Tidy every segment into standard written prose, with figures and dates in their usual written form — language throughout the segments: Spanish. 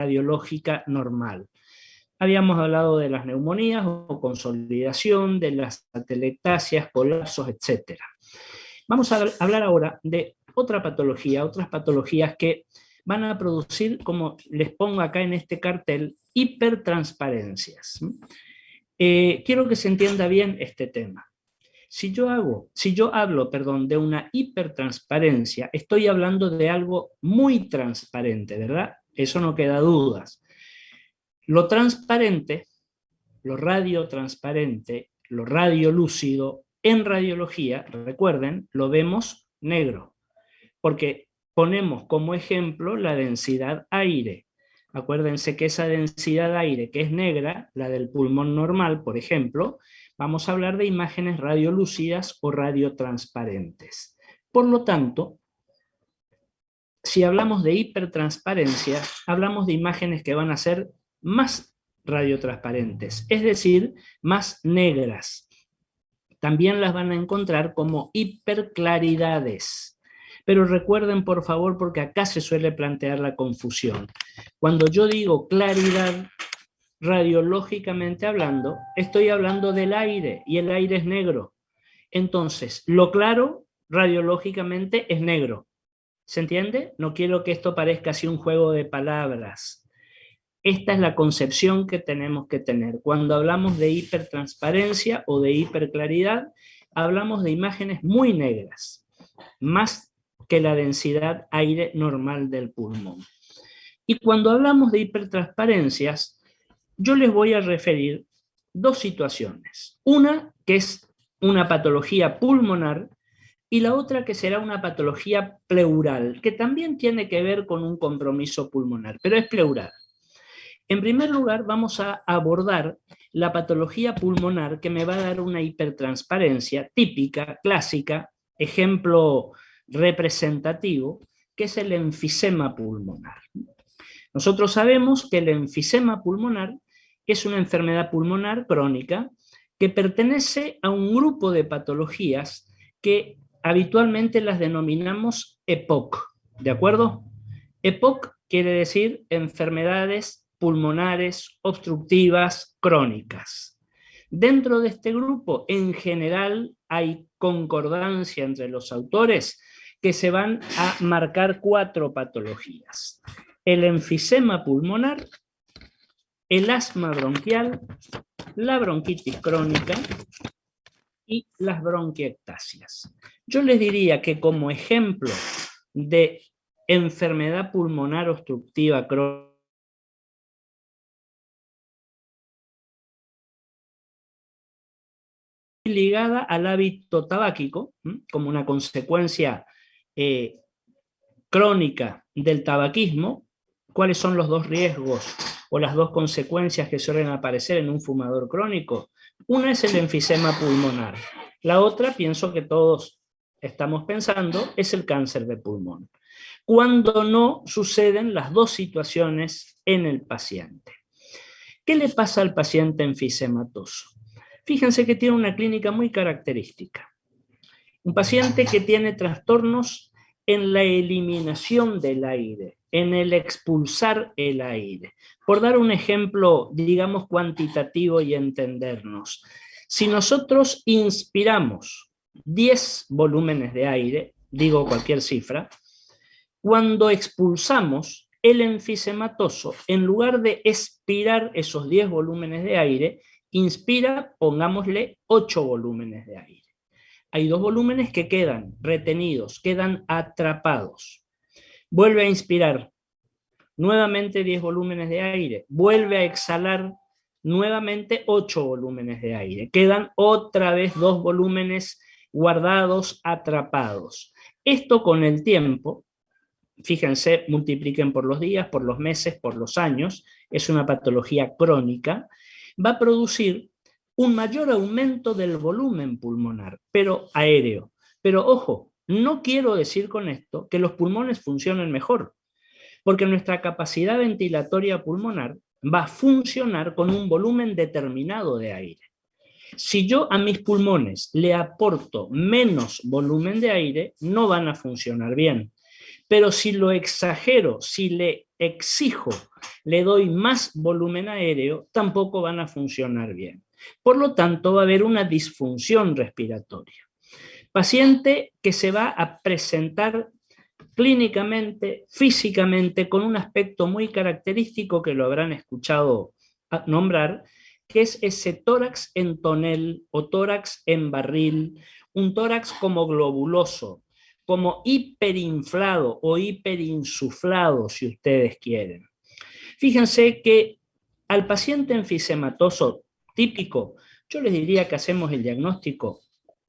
radiológica normal. Habíamos hablado de las neumonías o consolidación, de las atelectasias, colapsos, etc. Vamos a hablar ahora de otras patologías que van a producir, como les pongo acá en este cartel, hipertransparencias. Quiero que se entienda bien este tema. Si yo hablo de una hipertransparencia, estoy hablando de algo muy transparente, ¿verdad? Eso no queda dudas. Lo transparente, lo radiotransparente, lo radiolúcido, en radiología, recuerden, lo vemos negro, porque ponemos como ejemplo la densidad aire. Acuérdense que esa densidad aire que es negra, la del pulmón normal, por ejemplo, vamos a hablar de imágenes radiolúcidas o radiotransparentes. Por lo tanto, si hablamos de hipertransparencia, hablamos de imágenes que van a ser más radiotransparentes, es decir, más negras. También las van a encontrar como hiperclaridades. Pero recuerden, por favor, porque acá se suele plantear la confusión. Cuando yo digo claridad, radiológicamente hablando, estoy hablando del aire, y el aire es negro. Entonces, lo claro, radiológicamente, es negro. ¿Se entiende? No quiero que esto parezca así un juego de palabras. Esta es la concepción que tenemos que tener. Cuando hablamos de hipertransparencia o de hiperclaridad, hablamos de imágenes muy negras, más que la densidad aire normal del pulmón. Y cuando hablamos de hipertransparencias, yo les voy a referir dos situaciones. Una que es una patología pulmonar y la otra que será una patología pleural, que también tiene que ver con un compromiso pulmonar, pero es pleural. En primer lugar, vamos a abordar la patología pulmonar que me va a dar una hipertransparencia típica, clásica, ejemplo representativo, que es el enfisema pulmonar. Nosotros sabemos que el enfisema pulmonar es una enfermedad pulmonar crónica que pertenece a un grupo de patologías que habitualmente las denominamos EPOC, ¿de acuerdo? EPOC quiere decir enfermedades pulmonares obstructivas crónicas. Dentro de este grupo, en general, hay concordancia entre los autores que se van a marcar 4 patologías: el enfisema pulmonar, el asma bronquial, la bronquitis crónica y las bronquiectasias. Yo les diría que como ejemplo de enfermedad pulmonar obstructiva crónica ligada al hábito tabáquico, como una consecuencia crónica del tabaquismo. ¿Cuáles son los 2 riesgos o las 2 consecuencias que suelen aparecer en un fumador crónico? Una es el enfisema pulmonar. La otra, pienso que todos estamos pensando, es el cáncer de pulmón. Cuando no suceden las 2 situaciones en el paciente. ¿Qué le pasa al paciente enfisematoso? Fíjense que tiene una clínica muy característica. Un paciente que tiene trastornos en la eliminación del aire, en el expulsar el aire. Por dar un ejemplo, digamos, cuantitativo y entendernos. Si nosotros inspiramos 10 volúmenes de aire, digo cualquier cifra, cuando expulsamos el enfisematoso, en lugar de expirar esos 10 volúmenes de aire, inspira, pongámosle 8 volúmenes de aire. Hay 2 volúmenes que quedan retenidos, quedan atrapados. Vuelve a inspirar, nuevamente 10 volúmenes de aire. Vuelve a exhalar, nuevamente 8 volúmenes de aire. Quedan otra vez 2 volúmenes guardados, atrapados. Esto con el tiempo, fíjense, multipliquen por los días, por los meses, por los años, es una patología crónica, va a producir un mayor aumento del volumen pulmonar, pero aéreo. Pero ojo, no quiero decir con esto que los pulmones funcionen mejor, porque nuestra capacidad ventilatoria pulmonar va a funcionar con un volumen determinado de aire. Si yo a mis pulmones le aporto menos volumen de aire, no van a funcionar bien. Pero si lo exagero, si le exijo, le doy más volumen aéreo, tampoco van a funcionar bien. Por lo tanto, va a haber una disfunción respiratoria. Paciente que se va a presentar clínicamente, físicamente, con un aspecto muy característico que lo habrán escuchado nombrar, que es ese tórax en tonel o tórax en barril, un tórax como globuloso, como hiperinflado o hiperinsuflado, si ustedes quieren. Fíjense que al paciente enfisematoso típico, yo les diría que hacemos el diagnóstico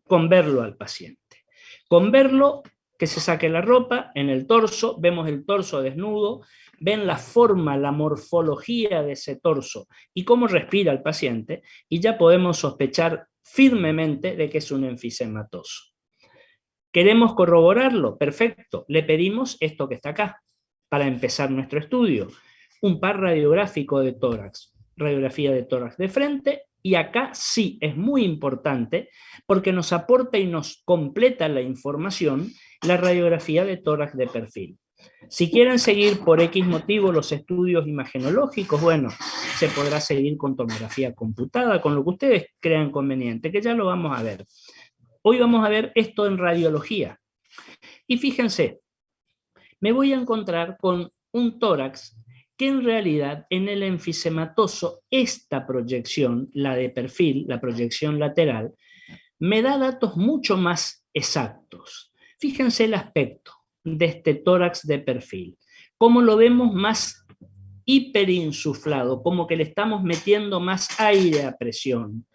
con verlo al paciente. Con verlo, que se saque la ropa en el torso, vemos el torso desnudo, ven la forma, la morfología de ese torso y cómo respira el paciente, y ya podemos sospechar firmemente de que es un enfisematoso. ¿Queremos corroborarlo? Perfecto. Le pedimos esto que está acá para empezar nuestro estudio. Un par radiográfico de tórax. Radiografía de tórax de frente, y acá sí es muy importante porque nos aporta y nos completa la información la radiografía de tórax de perfil. Si quieren seguir por X motivo los estudios imagenológicos, bueno, se podrá seguir con tomografía computada, con lo que ustedes crean conveniente, que ya lo vamos a ver. Hoy vamos a ver esto en radiología. Y fíjense, me voy a encontrar con un tórax que en realidad en el enfisematoso esta proyección, la de perfil, la proyección lateral, me da datos mucho más exactos. Fíjense el aspecto de este tórax de perfil, cómo lo vemos más hiperinsuflado, como que le estamos metiendo más aire a presión.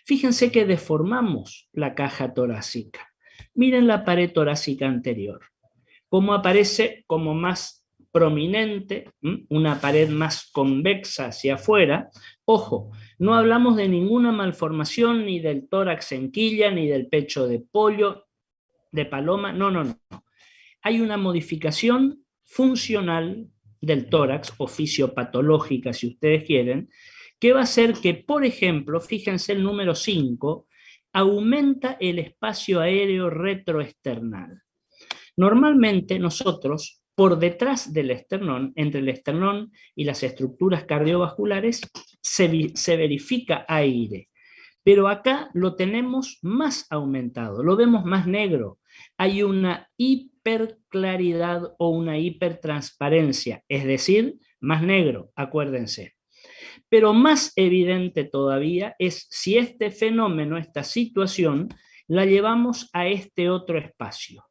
Fíjense que deformamos la caja torácica. Miren la pared torácica anterior, cómo aparece como más prominente, una pared más convexa hacia afuera. Ojo, no hablamos de ninguna malformación, ni del tórax en quilla, ni del pecho de pollo, de paloma, no. Hay una modificación funcional del tórax, o fisiopatológica si ustedes quieren, que va a hacer que, por ejemplo, fíjense el número 5, aumenta el espacio aéreo retroesternal. Normalmente nosotros, por detrás del esternón, entre el esternón y las estructuras cardiovasculares, se verifica aire. Pero acá lo tenemos más aumentado, lo vemos más negro. Hay una hiperclaridad o una hipertransparencia, es decir, más negro, acuérdense. Pero más evidente todavía es si este fenómeno, esta situación, la llevamos a este otro espacio,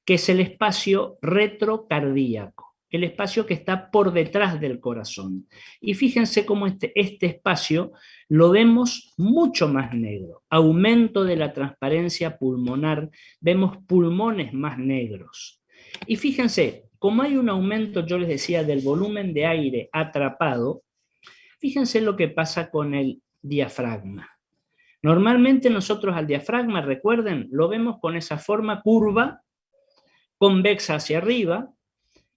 que es el espacio retrocardíaco, el espacio que está por detrás del corazón. Y fíjense cómo este espacio lo vemos mucho más negro, aumento de la transparencia pulmonar, vemos pulmones más negros. Y fíjense, como hay un aumento, yo les decía, del volumen de aire atrapado, fíjense lo que pasa con el diafragma. Normalmente nosotros al diafragma, recuerden, lo vemos con esa forma curva, convexa hacia arriba,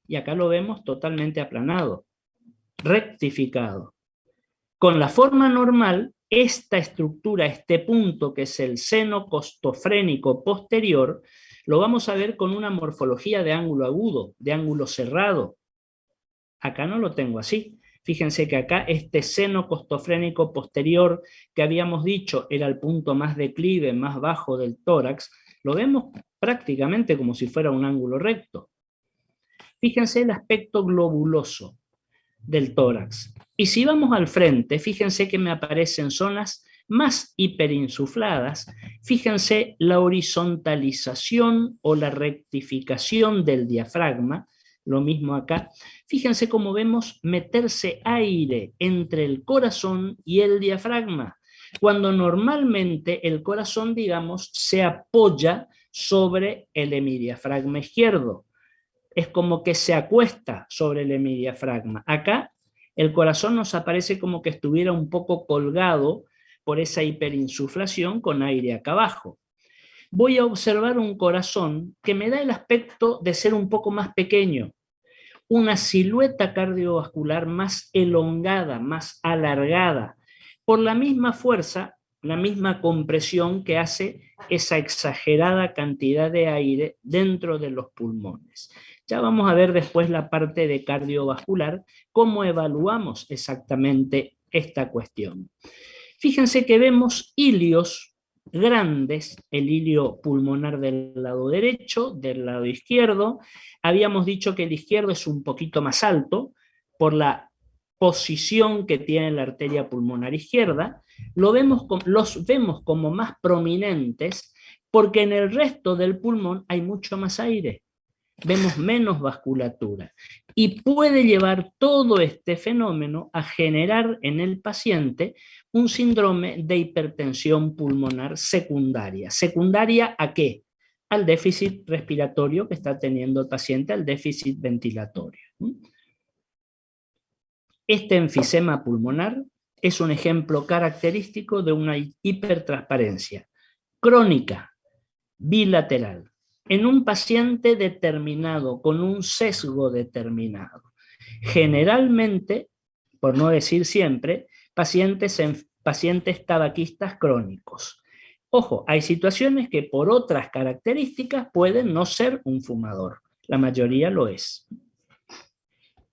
y acá lo vemos totalmente aplanado, rectificado. Con la forma normal, esta estructura, este punto que es el seno costofrénico posterior, lo vamos a ver con una morfología de ángulo agudo, de ángulo cerrado. Acá no lo tengo así. Fíjense que acá este seno costofrénico posterior que habíamos dicho era el punto más declive, más bajo del tórax, lo vemos prácticamente como si fuera un ángulo recto. Fíjense el aspecto globuloso del tórax. Y si vamos al frente, fíjense que me aparecen zonas más hiperinsufladas. Fíjense la horizontalización o la rectificación del diafragma, lo mismo acá. Fíjense cómo vemos meterse aire entre el corazón y el diafragma, cuando normalmente el corazón, digamos, se apoya sobre el hemidiafragma izquierdo. Es como que se acuesta sobre el hemidiafragma. Acá el corazón nos aparece como que estuviera un poco colgado por esa hiperinsuflación con aire acá abajo. Voy a observar un corazón que me da el aspecto de ser un poco más pequeño, una silueta cardiovascular más elongada, más alargada, por la misma fuerza, la misma compresión que hace esa exagerada cantidad de aire dentro de los pulmones. Ya vamos a ver después la parte de cardiovascular, cómo evaluamos exactamente esta cuestión. Fíjense que vemos ilios grandes, el ilio pulmonar del lado derecho, del lado izquierdo. Habíamos dicho que el izquierdo es un poquito más alto por la posición que tiene la arteria pulmonar izquierda. Los vemos como más prominentes porque en el resto del pulmón hay mucho más aire, vemos menos vasculatura, y puede llevar todo este fenómeno a generar en el paciente un síndrome de hipertensión pulmonar secundaria. ¿Secundaria a qué? Al déficit respiratorio que está teniendo el paciente, al déficit ventilatorio. Este enfisema pulmonar es un ejemplo característico de una hipertransparencia crónica, bilateral, en un paciente determinado, con un sesgo determinado. Generalmente, por no decir siempre, pacientes tabaquistas crónicos. Ojo, hay situaciones que por otras características pueden no ser un fumador. La mayoría lo es.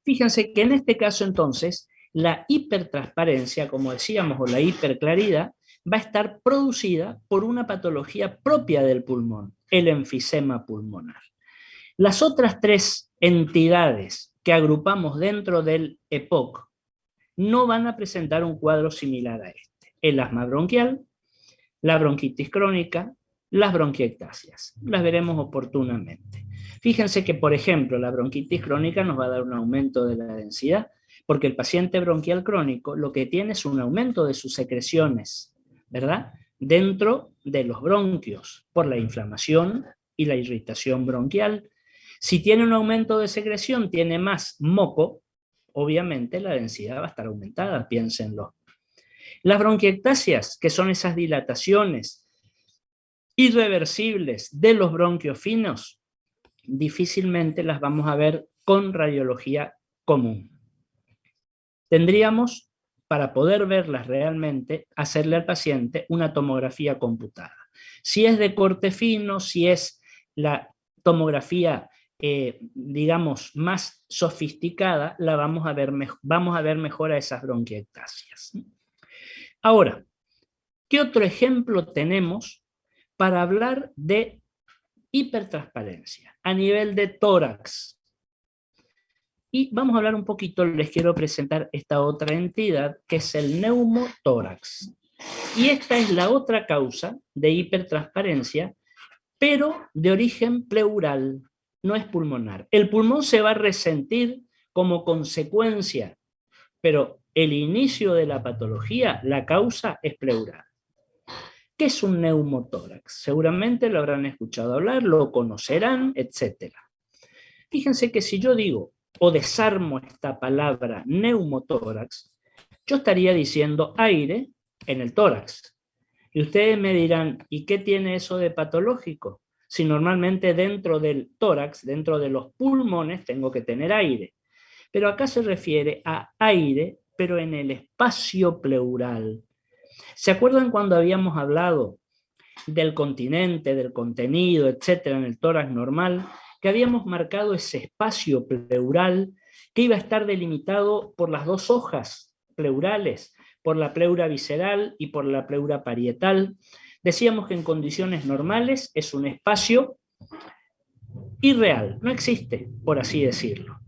Fíjense que en este caso entonces, la hipertransparencia, como decíamos, o la hiperclaridad, va a estar producida por una patología propia del pulmón, el enfisema pulmonar. Las otras tres entidades que agrupamos dentro del EPOC no van a presentar un cuadro similar a este. El asma bronquial, la bronquitis crónica, las bronquiectasias. Las veremos oportunamente. Fíjense que, por ejemplo, la bronquitis crónica nos va a dar un aumento de la densidad, porque el paciente bronquial crónico lo que tiene es un aumento de sus secreciones, ¿verdad?, dentro de los bronquios, por la inflamación y la irritación bronquial. Si tiene un aumento de secreción, tiene más moco, obviamente la densidad va a estar aumentada, piénsenlo. Las bronquiectasias, que son esas dilataciones irreversibles de los bronquios finos, difícilmente las vamos a ver con radiología común. Tendríamos, para poder verlas realmente, hacerle al paciente una tomografía computada. Si es de corte fino, si es la tomografía, digamos, más sofisticada, la vamos a ver mejor a esas bronquiectasias. Ahora, ¿qué otro ejemplo tenemos para hablar de hipertransparencia a nivel de tórax? Y vamos a hablar un poquito, les quiero presentar esta otra entidad que es el neumotórax. Y esta es la otra causa de hipertransparencia, pero de origen pleural, no es pulmonar. El pulmón se va a resentir como consecuencia, pero el inicio de la patología, la causa es pleural. ¿Qué es un neumotórax? Seguramente lo habrán escuchado hablar, lo conocerán, etc. Fíjense que si yo digo o desarmo esta palabra neumotórax, yo estaría diciendo aire en el tórax. Y ustedes me dirán, ¿y qué tiene eso de patológico? Si normalmente dentro del tórax, dentro de los pulmones, tengo que tener aire. Pero acá se refiere a aire, pero en el espacio pleural. ¿Se acuerdan cuando habíamos hablado del continente, del contenido, etcétera, en el tórax normal? Que habíamos marcado ese espacio pleural que iba a estar delimitado por las dos hojas pleurales, por la pleura visceral y por la pleura parietal. Decíamos que en condiciones normales es un espacio irreal, no existe, por así decirlo.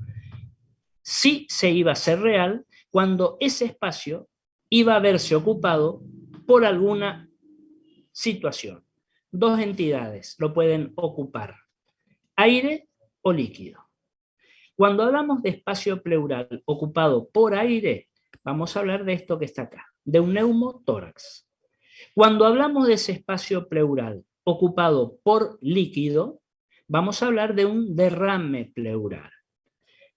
Sí se iba a ser real cuando ese espacio iba a verse ocupado por alguna situación. Dos entidades lo pueden ocupar: aire o líquido. Cuando hablamos de espacio pleural ocupado por aire, vamos a hablar de esto que está acá, de un neumotórax. Cuando hablamos de ese espacio pleural ocupado por líquido, vamos a hablar de un derrame pleural.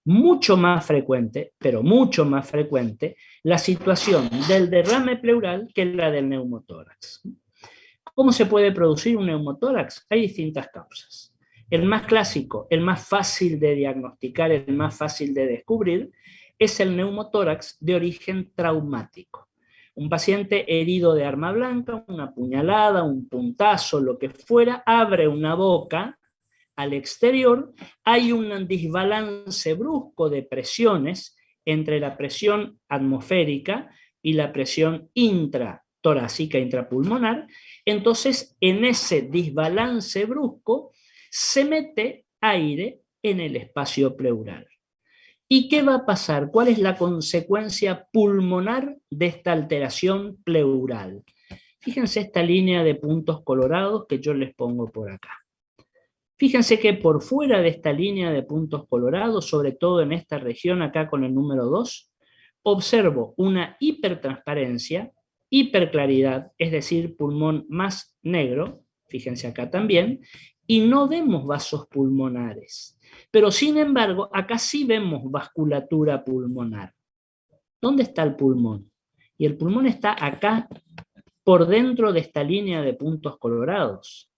Mucho más frecuente, pero mucho más frecuente, la situación del derrame pleural que la del neumotórax. ¿Cómo se puede producir un neumotórax? Hay distintas causas. El más clásico, el más fácil de diagnosticar, el más fácil de descubrir, es el neumotórax de origen traumático. Un paciente herido de arma blanca, una puñalada, un puntazo, lo que fuera, abre una boca al exterior, hay un desbalance brusco de presiones entre la presión atmosférica y la presión intratorácica, intrapulmonar. Entonces, en ese desbalance brusco se mete aire en el espacio pleural. ¿Y qué va a pasar? ¿Cuál es la consecuencia pulmonar de esta alteración pleural? Fíjense esta línea de puntos colorados que yo les pongo por acá. Fíjense que por fuera de esta línea de puntos colorados, sobre todo en esta región acá con el número 2, observo una hipertransparencia, hiperclaridad, es decir, pulmón más negro, fíjense acá también, y no vemos vasos pulmonares. Pero sin embargo, acá sí vemos vasculatura pulmonar. ¿Dónde está el pulmón? Y el pulmón está acá, por dentro de esta línea de puntos colorados.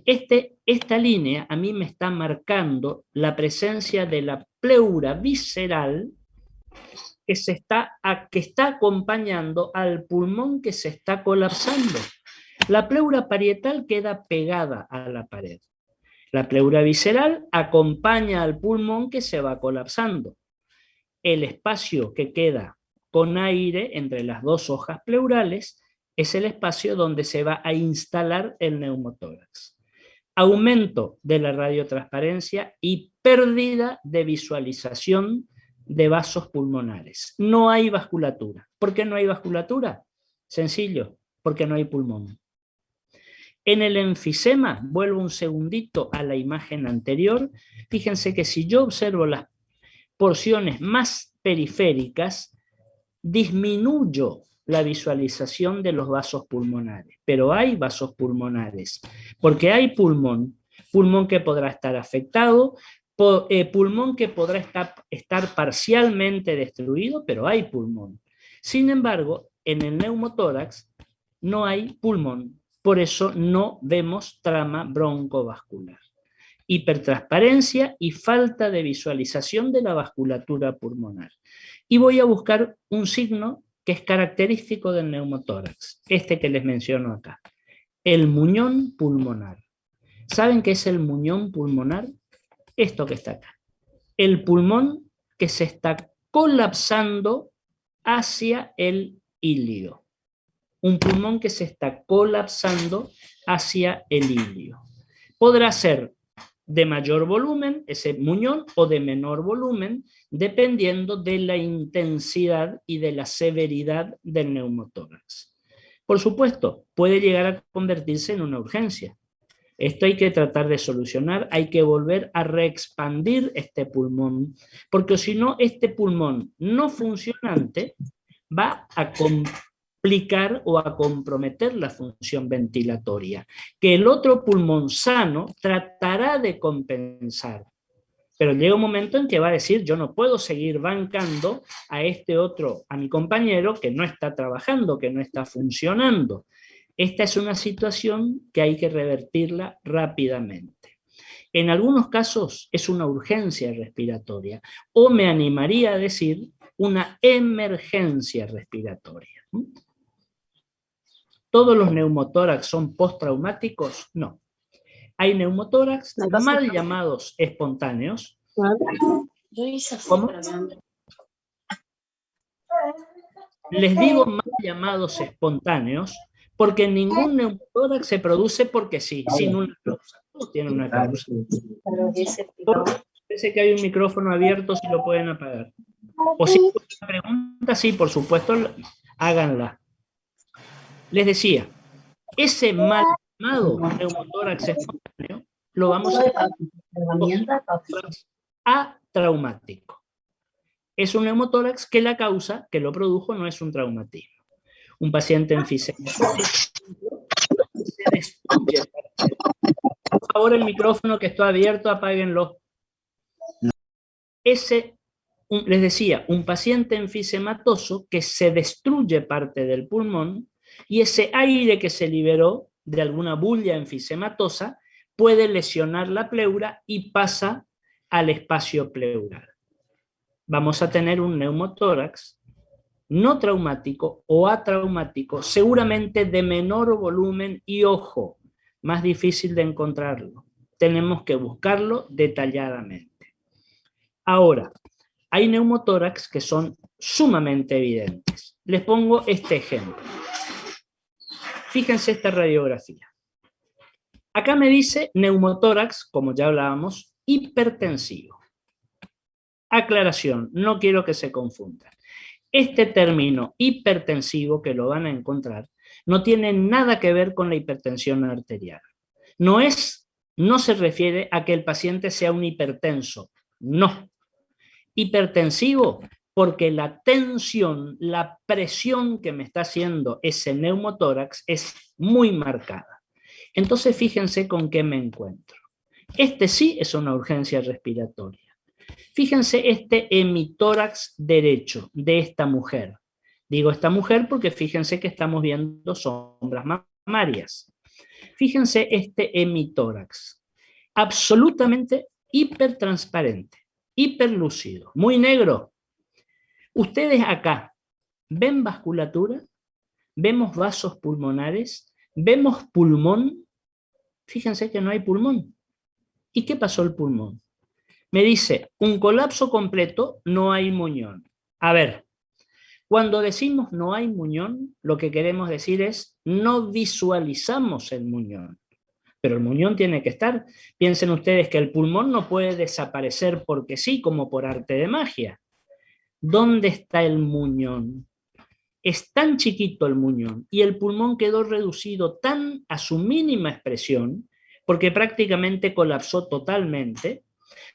Esta línea a mí me está marcando la presencia de la pleura visceral que está acompañando al pulmón que se está colapsando. La pleura parietal queda pegada a la pared. La pleura visceral acompaña al pulmón que se va colapsando. El espacio que queda con aire entre las dos hojas pleurales es el espacio donde se va a instalar el neumotórax. Aumento de la radiotransparencia y pérdida de visualización de vasos pulmonares. No hay vasculatura. ¿Por qué no hay vasculatura? Sencillo, porque no hay pulmón. En el enfisema, vuelvo un segundito a la imagen anterior, fíjense que si yo observo las porciones más periféricas, disminuyo la visualización de los vasos pulmonares, pero hay vasos pulmonares, porque hay pulmón que podrá estar afectado, pulmón que podrá estar parcialmente destruido, pero hay pulmón. Sin embargo, en el neumotórax no hay pulmón, por eso no vemos trama broncovascular. Hipertransparencia y falta de visualización de la vasculatura pulmonar. Y voy a buscar un signo que es característico del neumotórax, este que les menciono acá, el muñón pulmonar. ¿Saben qué es el muñón pulmonar? Esto que está acá. El pulmón que se está colapsando hacia el ilio. Un pulmón que se está colapsando hacia el ilio. Podrá ser de mayor volumen, ese muñón, o de menor volumen, dependiendo de la intensidad y de la severidad del neumotórax. Por supuesto, puede llegar a convertirse en una urgencia. Esto hay que tratar de solucionar, hay que volver a reexpandir este pulmón, porque si no, este pulmón no funcionante va a complicar o a comprometer la función ventilatoria, que el otro pulmón sano tratará de compensar. Pero llega un momento en que va a decir, yo no puedo seguir bancando a este otro, a mi compañero que no está trabajando, que no está funcionando. Esta es una situación que hay que revertirla rápidamente. En algunos casos es una urgencia respiratoria, o me animaría a decir una emergencia respiratoria. ¿Todos los neumotórax son postraumáticos? No. Hay neumotórax mal llamados espontáneos. ¿Cómo? Les digo mal llamados espontáneos porque ningún neumotórax se produce porque sí, sin una causa. Todos tienen una causa. Parece que hay un micrófono abierto, si lo pueden apagar. O si tienen una pregunta, sí, por supuesto, háganla. Les decía, ese mal llamado neumotórax espontáneo lo vamos a atraumático. Es un neumotórax que la causa que lo produjo no es un traumatismo. Un paciente enfisema se destruye. Por favor, el micrófono que está abierto, apáguenlo. Les decía, un paciente enfisematoso que se destruye parte del pulmón y ese aire que se liberó de alguna bulla enfisematosa puede lesionar la pleura y pasa al espacio pleural. Vamos a tener un neumotórax no traumático o atraumático, seguramente de menor volumen y, ojo, más difícil de encontrarlo. tenemos que buscarlo detalladamente. Ahora, hay neumotórax que son sumamente evidentes. Les pongo este ejemplo. Fíjense esta radiografía. Acá me dice neumotórax, como ya hablábamos, hipertensivo. Aclaración, no quiero que se confunda. Este término hipertensivo, que lo van a encontrar, no tiene nada que ver con la hipertensión arterial. No se refiere a que el paciente sea un hipertenso, no. Hipertensivo porque la tensión, la presión que me está haciendo ese neumotórax es muy marcada. Entonces fíjense con qué me encuentro. Este sí es una urgencia respiratoria. Fíjense este hemitórax derecho de esta mujer. Digo esta mujer porque fíjense que estamos viendo sombras mamarias. Fíjense este hemitórax, absolutamente hipertransparente, hiperlúcido, muy negro. Ustedes acá ven vasculatura, vemos vasos pulmonares, vemos pulmón. Fíjense que no hay pulmón. ¿Y qué pasó el pulmón? Me dice, un colapso completo, no hay muñón. A ver, cuando decimos no hay muñón, lo que queremos decir es no visualizamos el muñón. Pero el muñón tiene que estar. Piensen ustedes que el pulmón no puede desaparecer porque sí, como por arte de magia. ¿Dónde está el muñón? Es tan chiquito el muñón y el pulmón quedó reducido tan a su mínima expresión, porque prácticamente colapsó totalmente,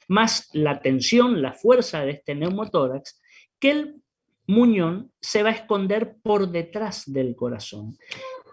más la tensión, la fuerza de este neumotórax, que el muñón se va a esconder por detrás del corazón.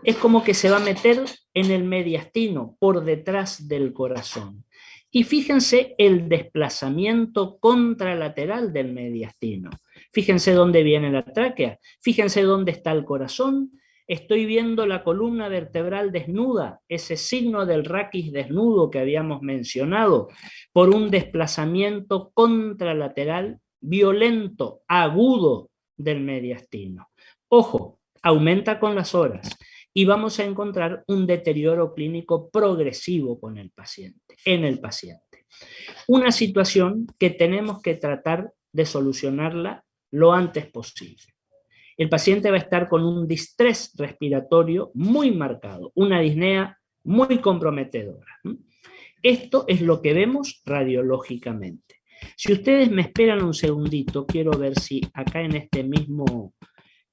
Es como que se va a meter en el mediastino, por detrás del corazón. Y fíjense el desplazamiento contralateral del mediastino. Fíjense dónde viene la tráquea, fíjense dónde está el corazón. Estoy viendo la columna vertebral desnuda, ese signo del raquis desnudo que habíamos mencionado, por un desplazamiento contralateral violento, agudo del mediastino. Ojo, aumenta con las horas y vamos a encontrar un deterioro clínico progresivo con el paciente, en el paciente. Una situación que tenemos que tratar de solucionarla lo antes posible. El paciente va a estar con un distrés respiratorio muy marcado, una disnea muy comprometedora. Esto es lo que vemos radiológicamente. Si ustedes me esperan un segundito, quiero ver si acá en este mismo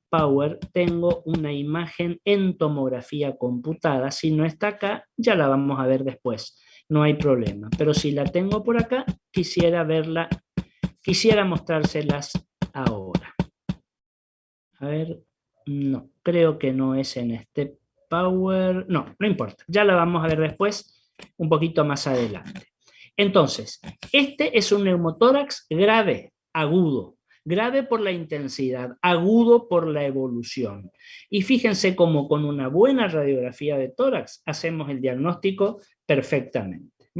Power tengo una imagen en tomografía computada. Si no está acá, ya la vamos a ver después. No hay problema. Pero si la tengo por acá, quisiera verla, quisiera mostrárselas ahora. A ver, no, creo que no es en este Power. No, no importa. Ya la vamos a ver después, un poquito más adelante. Entonces, este es un neumotórax grave, agudo. Grave por la intensidad, agudo por la evolución. Y fíjense cómo con una buena radiografía de tórax hacemos el diagnóstico perfectamente.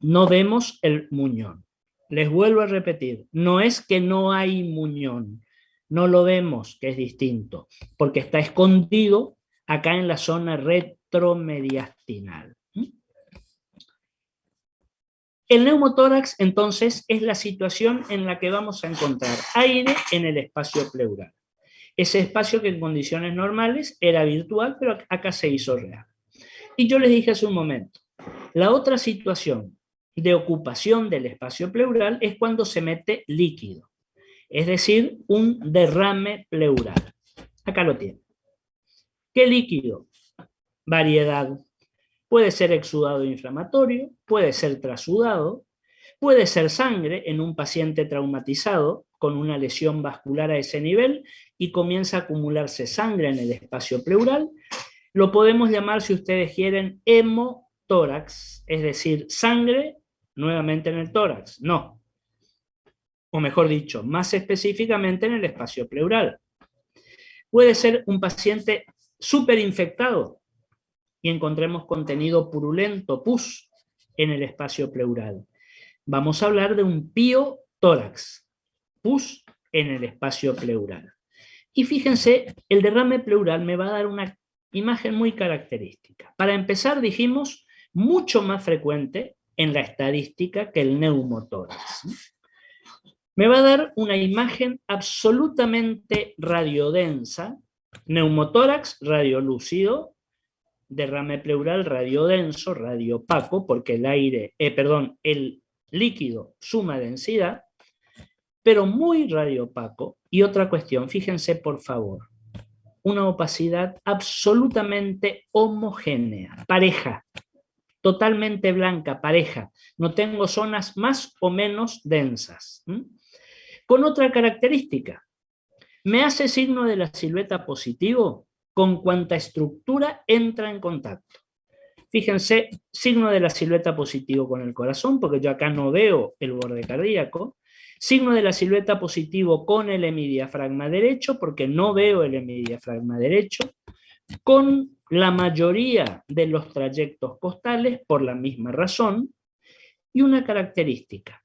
No vemos el muñón. Les vuelvo a repetir, no es que no hay muñón, no lo vemos, que es distinto, porque está escondido acá en la zona retromediastinal. El neumotórax, entonces, es la situación en la que vamos a encontrar aire en el espacio pleural. Ese espacio que en condiciones normales era virtual, pero acá se hizo real. Y yo les dije hace un momento, la otra situación de ocupación del espacio pleural es cuando se mete líquido, es decir, un derrame pleural. Acá lo tienen. ¿Qué líquido? Variedad. Puede ser exudado inflamatorio, puede ser trasudado, puede ser sangre en un paciente traumatizado con una lesión vascular a ese nivel y comienza a acumularse sangre en el espacio pleural. Lo podemos llamar, si ustedes quieren, hemotórax, es decir, sangre nuevamente en el tórax. No. O mejor dicho, más específicamente en el espacio pleural. Puede ser un paciente superinfectado y encontremos contenido purulento, pus, en el espacio pleural. Vamos a hablar de un piotórax, pus en el espacio pleural. Y fíjense, el derrame pleural me va a dar una imagen muy característica. Para empezar, dijimos, mucho más frecuente en la estadística que el neumotórax. Me va a dar una imagen absolutamente radiodensa, neumotórax radiolúcido, derrame pleural radiodenso, radiopaco, porque el líquido suma densidad, pero muy radiopaco. Y otra cuestión, fíjense por favor, una opacidad absolutamente homogénea, pareja, totalmente blanca, pareja. No tengo zonas más o menos densas. Con otra característica, me hace signo de la silueta positivo con cuanta estructura entra en contacto. Fíjense, signo de la silueta positivo con el corazón, porque yo acá no veo el borde cardíaco. Signo de la silueta positivo con el hemidiafragma derecho, porque no veo el hemidiafragma derecho. Con la mayoría de los trayectos costales, por la misma razón. Y una característica.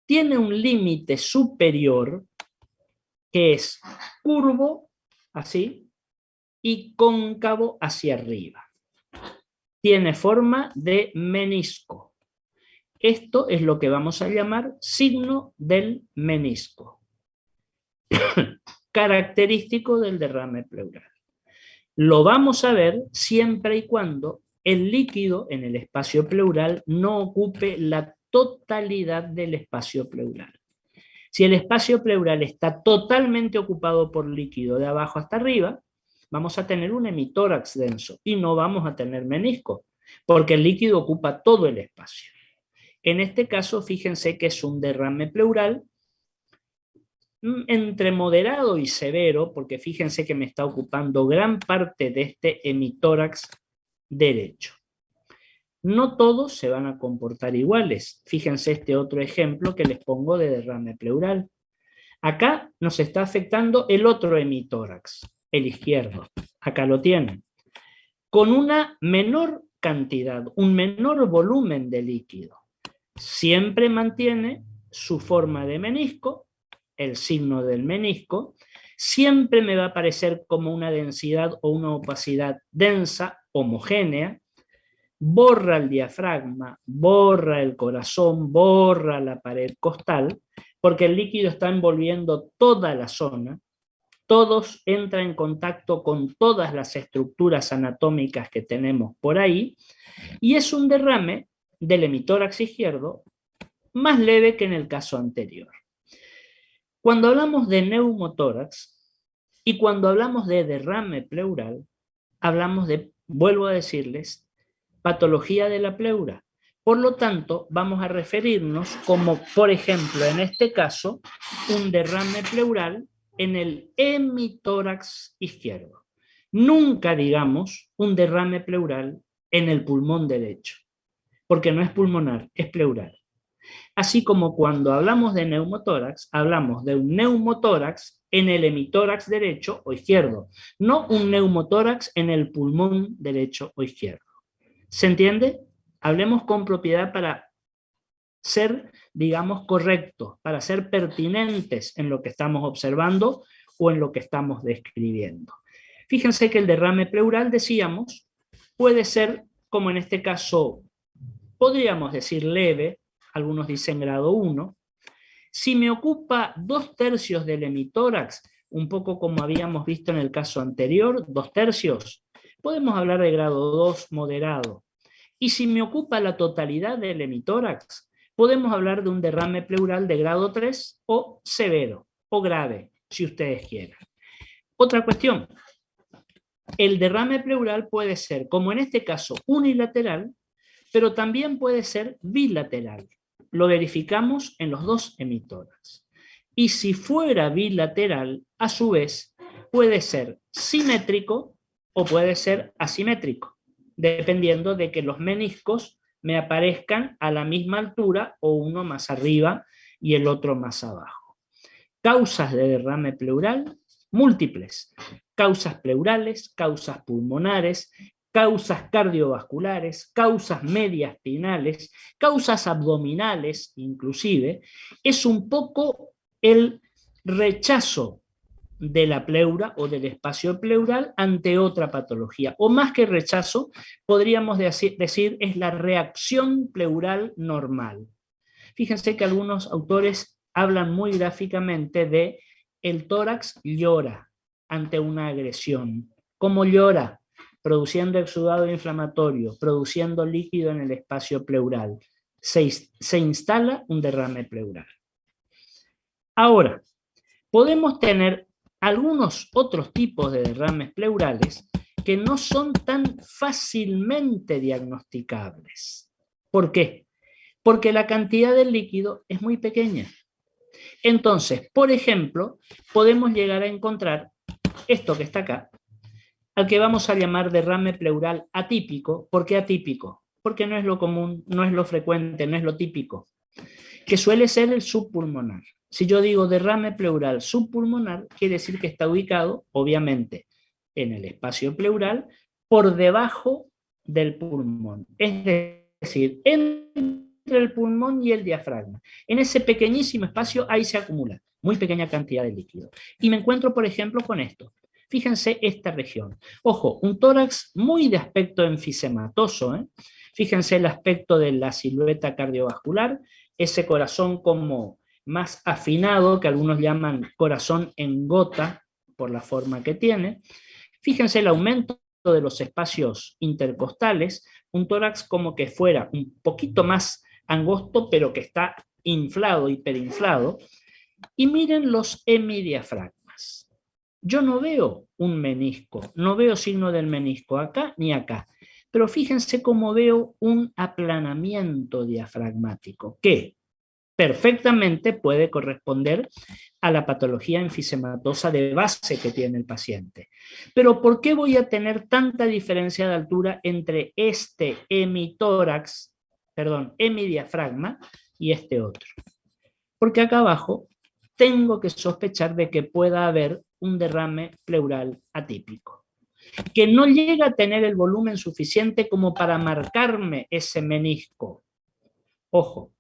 Tiene un límite superior que es curvo, así, y cóncavo hacia arriba. Tiene forma de menisco. Esto es lo que vamos a llamar signo del menisco, característico del derrame pleural. Lo vamos a ver siempre y cuando el líquido en el espacio pleural no ocupe la totalidad del espacio pleural. Si el espacio pleural está totalmente ocupado por líquido de abajo hasta arriba, vamos a tener un hemitórax denso y no vamos a tener menisco, porque el líquido ocupa todo el espacio. En este caso, fíjense que es un derrame pleural entre moderado y severo, porque fíjense que me está ocupando gran parte de este hemitórax derecho. No todos se van a comportar iguales. Fíjense este otro ejemplo que les pongo de derrame pleural. Acá nos está afectando el otro hemitórax, el izquierdo. Acá lo tienen. Con una menor cantidad, un menor volumen de líquido. Siempre mantiene su forma de menisco, el signo del menisco. Siempre me va a aparecer como una densidad o una opacidad densa, homogénea. Borra el diafragma, borra el corazón, borra la pared costal, porque el líquido está envolviendo toda la zona, todos entran en contacto con todas las estructuras anatómicas que tenemos por ahí, y es un derrame del hemitórax izquierdo más leve que en el caso anterior. Cuando hablamos de neumotórax y cuando hablamos de derrame pleural, hablamos de, vuelvo a decirles, patología de la pleura. Por lo tanto, vamos a referirnos como, por ejemplo, en este caso, un derrame pleural en el hemitórax izquierdo. Nunca digamos un derrame pleural en el pulmón derecho, porque no es pulmonar, es pleural. Así como cuando hablamos de neumotórax, hablamos de un neumotórax en el hemitórax derecho o izquierdo, no un neumotórax en el pulmón derecho o izquierdo. ¿Se entiende? Hablemos con propiedad para ser, digamos, correctos, para ser pertinentes en lo que estamos observando o en lo que estamos describiendo. Fíjense que el derrame pleural, decíamos, puede ser, como en este caso, podríamos decir leve, algunos dicen grado 1. Si me ocupa 2/3 del hemitórax, un poco como habíamos visto en el caso anterior, 2/3, podemos hablar de grado 2 moderado. Y si me ocupa la totalidad del hemitórax, podemos hablar de un derrame pleural de grado 3 o severo o grave, si ustedes quieren. Otra cuestión, el derrame pleural puede ser, como en este caso, unilateral, pero también puede ser bilateral. Lo verificamos en los dos hemitórax. Y si fuera bilateral, a su vez, puede ser simétrico o puede ser asimétrico, dependiendo de que los meniscos me aparezcan a la misma altura o uno más arriba y el otro más abajo. Causas de derrame pleural, múltiples. Causas pleurales, causas pulmonares, causas cardiovasculares, causas mediastinales, causas abdominales inclusive. Es un poco el rechazo de la pleura o del espacio pleural ante otra patología. O más que rechazo, podríamos decir es la reacción pleural normal. Fíjense que algunos autores hablan muy gráficamente de el tórax llora ante una agresión. ¿Cómo llora? Produciendo exudado inflamatorio, produciendo líquido en el espacio pleural. Se instala un derrame pleural. Ahora, podemos tener algunos otros tipos de derrames pleurales que no son tan fácilmente diagnosticables. ¿Por qué? Porque la cantidad de líquido es muy pequeña. Entonces, por ejemplo, podemos llegar a encontrar esto que está acá, al que vamos a llamar derrame pleural atípico. ¿Por qué atípico? Porque no es lo común, no es lo frecuente, no es lo típico, que suele ser el subpulmonar. Si yo digo derrame pleural subpulmonar, quiere decir que está ubicado, obviamente, en el espacio pleural, por debajo del pulmón. Es decir, entre el pulmón y el diafragma. En ese pequeñísimo espacio, ahí se acumula muy pequeña cantidad de líquido. Y me encuentro, por ejemplo, con esto. Fíjense esta región. Ojo, un tórax muy de aspecto enfisematoso, ¿eh? Fíjense el aspecto de la silueta cardiovascular, ese corazón como más afinado, que algunos llaman corazón en gota, por la forma que tiene. Fíjense el aumento de los espacios intercostales, un tórax como que fuera un poquito más angosto, pero que está inflado, hiperinflado. Y miren los hemidiafragmas. Yo no veo un menisco, no veo signo del menisco acá ni acá, pero fíjense cómo veo un aplanamiento diafragmático, que perfectamente puede corresponder a la patología enfisematosa de base que tiene el paciente. Pero ¿por qué voy a tener tanta diferencia de altura entre este hemidiafragma y este otro? Porque acá abajo tengo que sospechar de que pueda haber un derrame pleural atípico, que no llega a tener el volumen suficiente como para marcarme ese menisco. Ojo,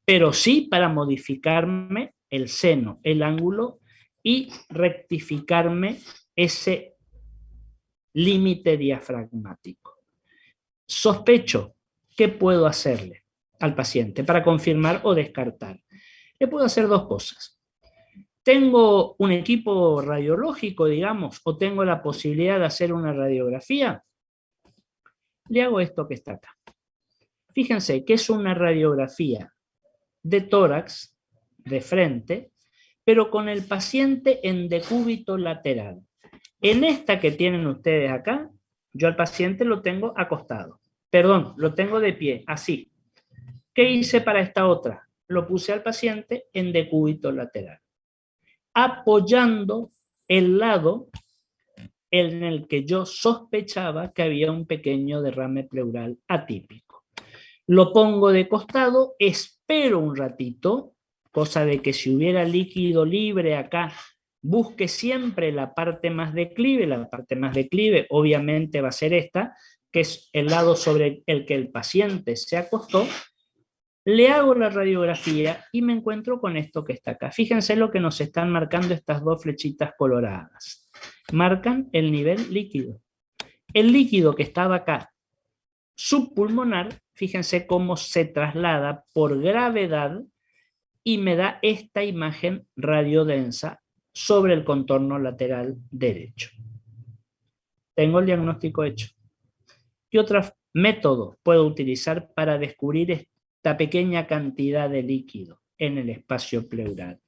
pero sí para modificarme el seno, el ángulo y rectificarme ese límite diafragmático. Sospecho, ¿qué puedo hacerle al paciente para confirmar o descartar? Le puedo hacer dos cosas. Tengo un equipo radiológico, digamos, o tengo la posibilidad de hacer una radiografía. Le hago esto que está acá. Fíjense que es una radiografía de tórax, de frente, pero con el paciente en decúbito lateral. En esta que tienen ustedes acá, yo al paciente lo tengo acostado. Perdón, lo tengo de pie, así. ¿Qué hice para esta otra? Lo puse al paciente en decúbito lateral, apoyando el lado en el que yo sospechaba que había un pequeño derrame pleural atípico. Lo pongo de costado, espero un ratito, cosa de que si hubiera líquido libre acá, busque siempre la parte más declive. La parte más declive obviamente va a ser esta, que es el lado sobre el que el paciente se acostó. Le hago la radiografía y me encuentro con esto que está acá. Fíjense lo que nos están marcando estas dos flechitas coloradas. Marcan el nivel líquido. El líquido que estaba acá, subpulmonar, fíjense cómo se traslada por gravedad y me da esta imagen radiodensa sobre el contorno lateral derecho. Tengo el diagnóstico hecho. ¿Qué otro método puedo utilizar para descubrir esta pequeña cantidad de líquido en el espacio pleural?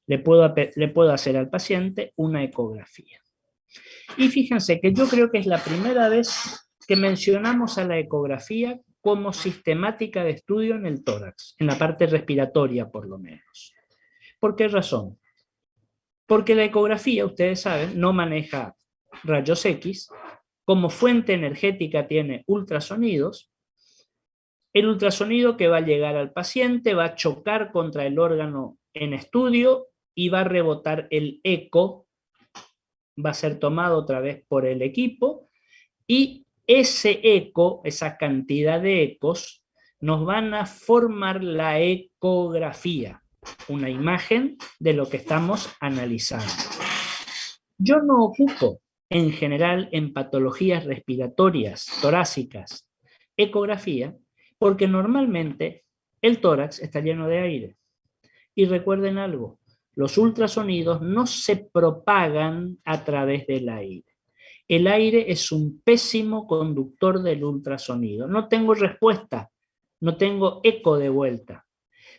Le puedo hacer al paciente una ecografía. Y fíjense que yo creo que es la primera vez que mencionamos a la ecografía como sistemática de estudio en el tórax, en la parte respiratoria por lo menos. ¿Por qué razón? Porque la ecografía, ustedes saben, no maneja rayos X, como fuente energética tiene ultrasonidos. El ultrasonido que va a llegar al paciente va a chocar contra el órgano en estudio y va a rebotar el eco, va a ser tomado otra vez por el equipo y ese eco, esa cantidad de ecos, nos van a formar la ecografía, una imagen de lo que estamos analizando. Yo no ocupo, en general, en patologías respiratorias, torácicas, ecografía, porque normalmente el tórax está lleno de aire. Y recuerden algo, los ultrasonidos no se propagan a través del aire. El aire es un pésimo conductor del ultrasonido. No tengo respuesta, no tengo eco de vuelta.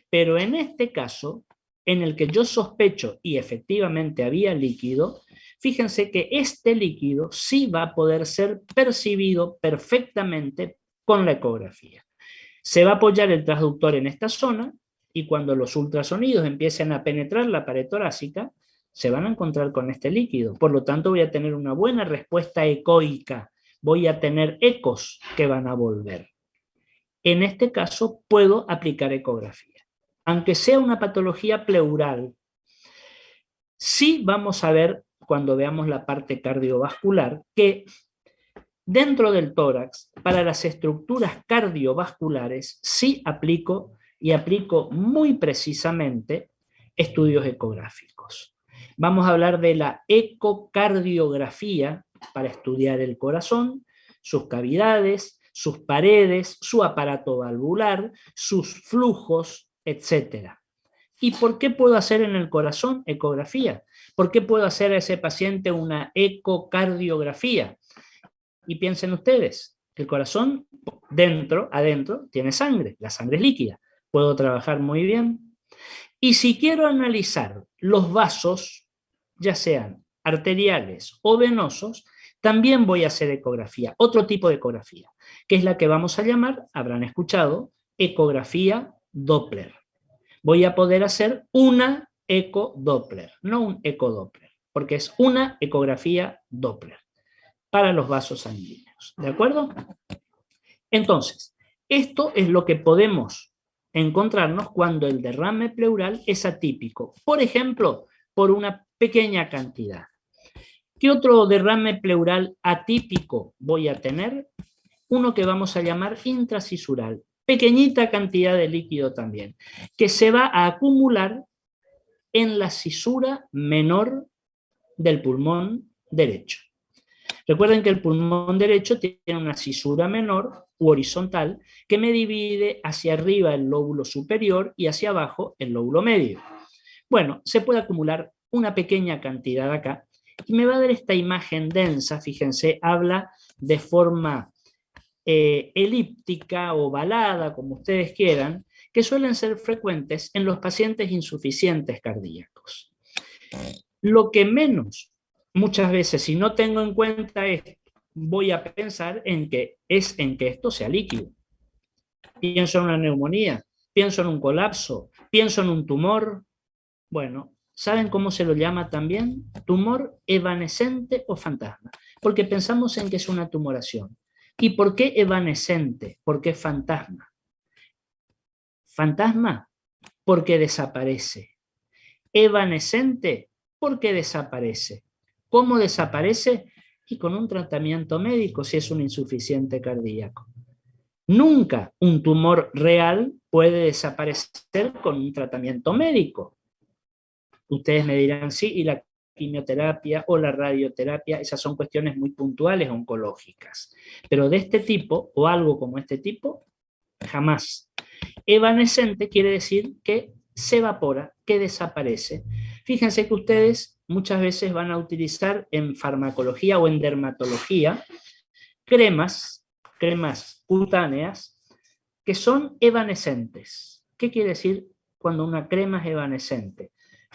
Pero en este caso, en el que yo sospecho y efectivamente había líquido, fíjense que este líquido sí va a poder ser percibido perfectamente con la ecografía. Se va a apoyar el transductor en esta zona y cuando los ultrasonidos empiecen a penetrar la pared torácica, se van a encontrar con este líquido. Por lo tanto, voy a tener una buena respuesta ecoica. Voy a tener ecos que van a volver. En este caso, puedo aplicar ecografía. Aunque sea una patología pleural, sí vamos a ver, cuando veamos la parte cardiovascular, que dentro del tórax, para las estructuras cardiovasculares, sí aplico y aplico muy precisamente estudios ecográficos. Vamos a hablar de la ecocardiografía para estudiar el corazón, sus cavidades, sus paredes, su aparato valvular, sus flujos, etc. ¿Y por qué puedo hacer en el corazón ecografía? ¿Por qué puedo hacer a ese paciente una ecocardiografía? Y piensen ustedes, el corazón adentro, tiene sangre, la sangre es líquida, puedo trabajar muy bien. Y si quiero analizar los vasos, ya sean arteriales o venosos, también voy a hacer ecografía, otro tipo de ecografía, que es la que vamos a llamar, habrán escuchado, ecografía Doppler. Voy a poder hacer una ecodoppler, no un ecodoppler, porque es una ecografía Doppler para los vasos sanguíneos. ¿De acuerdo? Entonces, esto es lo que podemos encontrarnos cuando el derrame pleural es atípico. Por ejemplo, por una pequeña cantidad. ¿Qué otro derrame pleural atípico voy a tener? Uno que vamos a llamar intracisural. Pequeñita cantidad de líquido también, que se va a acumular en la cisura menor del pulmón derecho. Recuerden que el pulmón derecho tiene una cisura menor u horizontal que me divide hacia arriba el lóbulo superior y hacia abajo el lóbulo medio. Bueno, se puede acumular una pequeña cantidad acá y me va a dar esta imagen densa, fíjense, habla de forma elíptica o ovalada, como ustedes quieran, que suelen ser frecuentes en los pacientes insuficientes cardíacos. Lo que menos muchas veces, si no tengo en cuenta esto, voy a pensar en que esto sea líquido. Pienso en una neumonía, pienso en un colapso, pienso en un tumor. Bueno, ¿saben cómo se lo llama también? Tumor evanescente o fantasma, porque pensamos en que es una tumoración. ¿Y por qué evanescente? ¿Por qué fantasma? Fantasma, porque desaparece. Evanescente, porque desaparece. ¿Cómo desaparece? Y con un tratamiento médico si es un insuficiente cardíaco. Nunca un tumor real puede desaparecer con un tratamiento médico. Ustedes me dirán, sí, y la quimioterapia o la radioterapia, esas son cuestiones muy puntuales oncológicas. Pero de este tipo, o algo como este tipo, jamás. Evanescente quiere decir que se evapora, que desaparece. Fíjense que ustedes muchas veces van a utilizar en farmacología o en dermatología cremas cutáneas que son evanescentes. ¿Qué quiere decir cuando una crema es evanescente?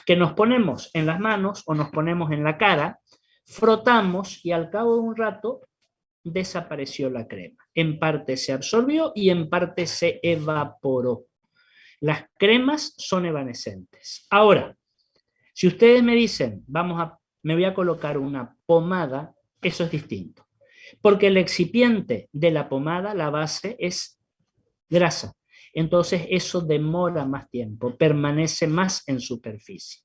Que nos ponemos en las manos o nos ponemos en la cara, frotamos y al cabo de un rato desapareció la crema. En parte se absorbió y en parte se evaporó. Las cremas son evanescentes. Ahora, si ustedes me dicen, me voy a colocar una pomada, eso es distinto. Porque el excipiente de la pomada, la base, es grasa. Entonces eso demora más tiempo, permanece más en superficie.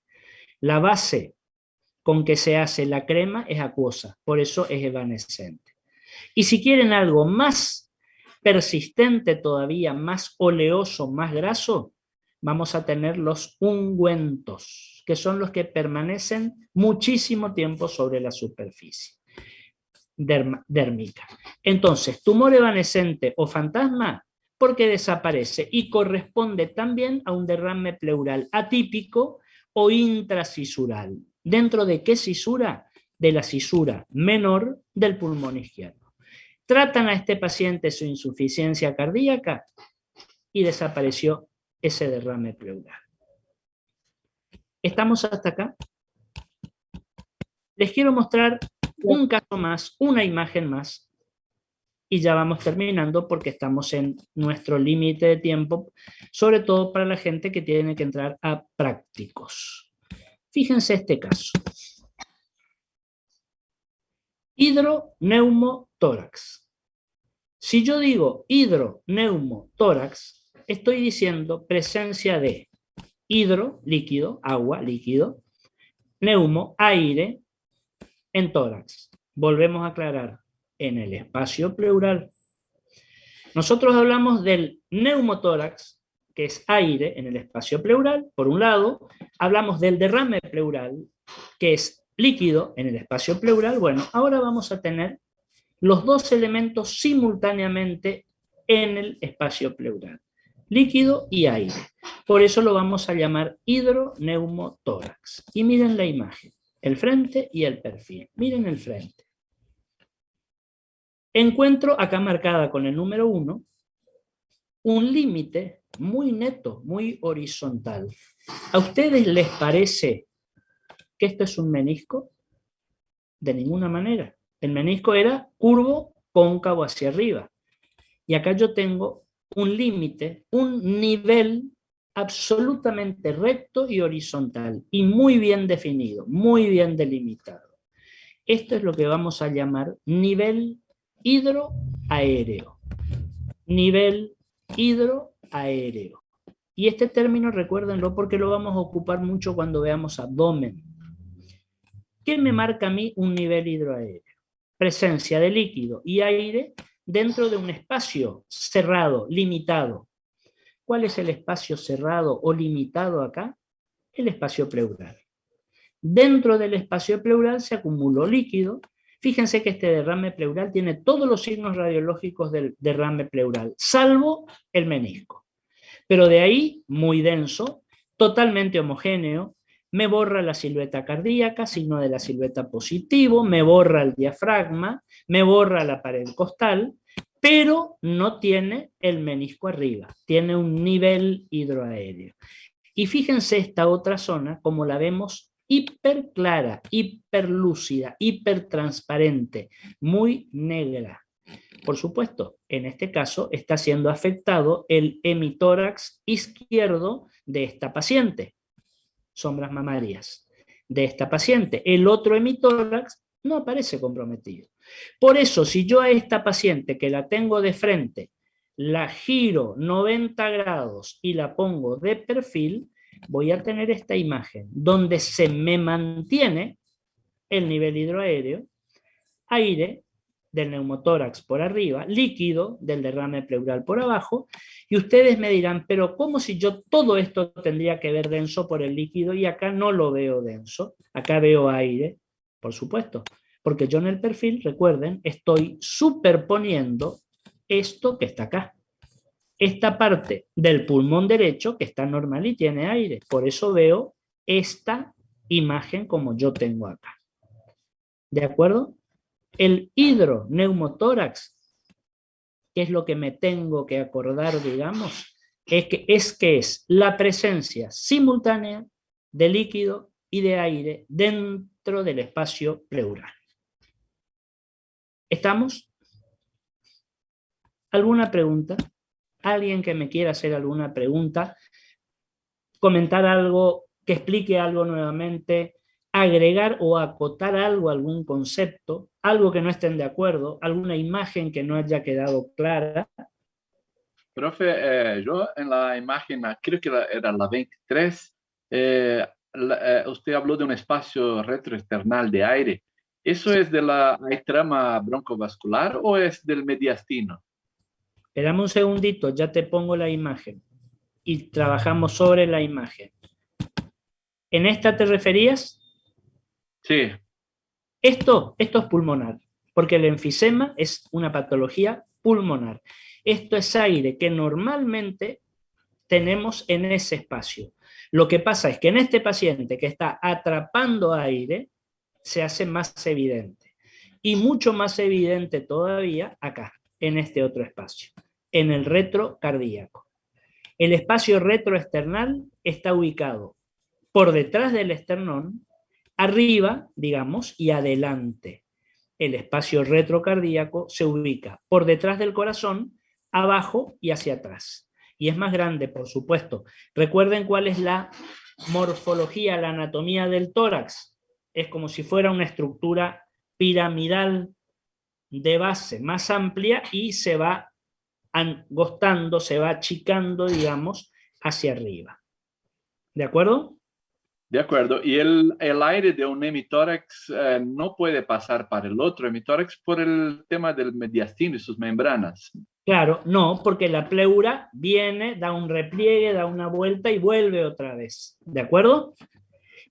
La base con que se hace la crema es acuosa, por eso es evanescente. Y si quieren algo más persistente todavía, más oleoso, más graso, vamos a tener los ungüentos, que son los que permanecen muchísimo tiempo sobre la superficie dérmica. Entonces, tumor evanescente o fantasma, porque desaparece y corresponde también a un derrame pleural atípico o intracisural. ¿Dentro de qué cisura? De la cisura menor del pulmón izquierdo. Tratan a este paciente su insuficiencia cardíaca y desapareció ese derrame pleural. ¿Estamos hasta acá? Les quiero mostrar un caso más, una imagen más, y ya vamos terminando porque estamos en nuestro límite de tiempo, sobre todo para la gente que tiene que entrar a prácticos. Fíjense este caso. Hidroneumotórax. Si yo digo hidroneumotórax, estoy diciendo presencia de hidro, líquido, agua, líquido, neumo, aire, en tórax. Volvemos a aclarar, en el espacio pleural. Nosotros hablamos del neumotórax, que es aire en el espacio pleural, por un lado. Hablamos del derrame pleural, que es líquido en el espacio pleural. Bueno, ahora vamos a tener los dos elementos simultáneamente en el espacio pleural, líquido y aire. Por eso lo vamos a llamar hidroneumotórax. Y miren la imagen, el frente y el perfil. Miren el frente. Encuentro acá marcada con el número 1 un límite muy neto, muy horizontal. ¿A ustedes les parece que esto es un menisco? De ninguna manera. El menisco era curvo, cóncavo hacia arriba. Y acá yo tengo un límite, un nivel absolutamente recto y horizontal, y muy bien definido, muy bien delimitado. Esto es lo que vamos a llamar nivel hidroaéreo. Nivel hidroaéreo. Y este término, recuérdenlo, porque lo vamos a ocupar mucho cuando veamos abdomen. ¿Qué me marca a mí un nivel hidroaéreo? Presencia de líquido y aire dentro de un espacio cerrado, limitado. ¿Cuál es el espacio cerrado o limitado acá? El espacio pleural. Dentro del espacio pleural se acumuló líquido. Fíjense que este derrame pleural tiene todos los signos radiológicos del derrame pleural, salvo el menisco. Pero de ahí, muy denso, totalmente homogéneo, me borra la silueta cardíaca, signo de la silueta positivo, me borra el diafragma, me borra la pared costal, pero no tiene el menisco arriba, tiene un nivel hidroaéreo. Y fíjense esta otra zona, como la vemos hiper clara, hiper lúcida, hiper transparente, muy negra. Por supuesto, en este caso está siendo afectado el hemitórax izquierdo de esta paciente, sombras mamarias de esta paciente. El otro hemitórax no aparece comprometido. Por eso, si yo a esta paciente que la tengo de frente, la giro 90 grados y la pongo de perfil, voy a tener esta imagen donde se me mantiene el nivel hidroaéreo, aire del neumotórax por arriba, líquido del derrame pleural por abajo, y ustedes me dirán, pero ¿cómo si yo todo esto tendría que ver denso por el líquido y acá no lo veo denso? Acá veo aire, por supuesto, porque yo en el perfil, recuerden, estoy superponiendo esto que está acá. Esta parte del pulmón derecho que está normal y tiene aire, por eso veo esta imagen como yo tengo acá. ¿De acuerdo? El hidroneumotórax, que es lo que me tengo que acordar, digamos, es que es la presencia simultánea de líquido y de aire dentro del espacio pleural. ¿Estamos? ¿Alguna pregunta? ¿Alguien que me quiera hacer alguna pregunta? ¿Comentar algo, que explique algo nuevamente? Agregar o acotar algo, algún concepto, algo que no estén de acuerdo, alguna imagen que no haya quedado clara. Profe, yo en la imagen, creo que era la 23, usted habló de un espacio retroesternal de aire. ¿Eso es de la trama broncovascular o es del mediastino? Espérame un segundito, ya te pongo la imagen. y trabajamos sobre la imagen. ¿En esta te referías? Sí. Esto es pulmonar, porque el enfisema es una patología pulmonar. Esto es aire que normalmente tenemos en ese espacio. Lo que pasa es que en este paciente que está atrapando aire, se hace más evidente. Y mucho más evidente todavía acá, en este otro espacio, en el retrocardíaco. El espacio retroesternal está ubicado por detrás del esternón, arriba, digamos, y adelante. El espacio retrocardíaco se ubica por detrás del corazón, abajo y hacia atrás. Y es más grande, por supuesto. Recuerden cuál es la morfología, la anatomía del tórax. Es como si fuera una estructura piramidal de base más amplia y se va angostando, se va achicando, digamos, hacia arriba. ¿De acuerdo? De acuerdo. Y el aire de un hemitórax no puede pasar para el otro hemitórax por el tema del mediastino y sus membranas. Claro, no, porque la pleura viene, da un repliegue, da una vuelta y vuelve otra vez. ¿De acuerdo?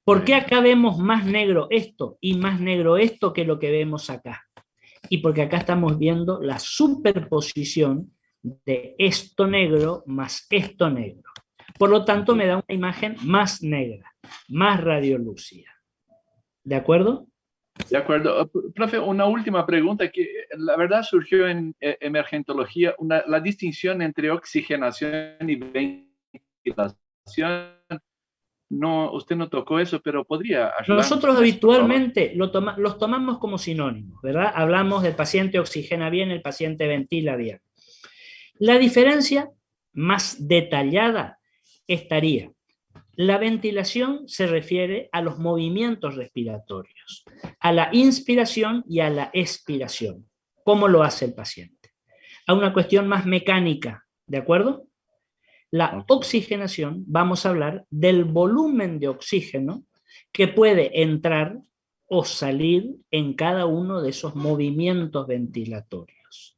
¿Por qué acá vemos más negro esto y más negro esto que lo que vemos acá? Y porque acá estamos viendo la superposición de esto negro más esto negro. Por lo tanto, me da una imagen más negra, más radiolúcida. ¿De acuerdo? De acuerdo. Profe, una última pregunta que la verdad surgió en emergentología, la distinción entre oxigenación y ventilación. No, usted no tocó eso, pero podría ayudarnos Nosotros con eso, por favor. habitualmente los tomamos como sinónimos, ¿verdad? Hablamos del paciente oxigena bien, el paciente ventila bien. La diferencia más detallada estaría: la ventilación se refiere a los movimientos respiratorios, a la inspiración y a la expiración. ¿Cómo lo hace el paciente? A una cuestión más mecánica, ¿de acuerdo? La oxigenación, vamos a hablar del volumen de oxígeno que puede entrar o salir en cada uno de esos movimientos ventilatorios.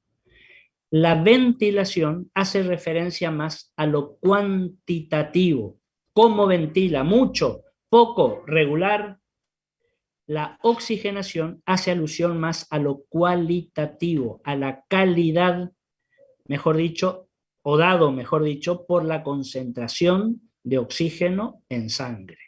La ventilación hace referencia más a lo cuantitativo, cómo ventila, mucho, poco, regular. La oxigenación hace alusión más a lo cualitativo, a la calidad, mejor dicho, o dado, mejor dicho, por la concentración de oxígeno en sangre.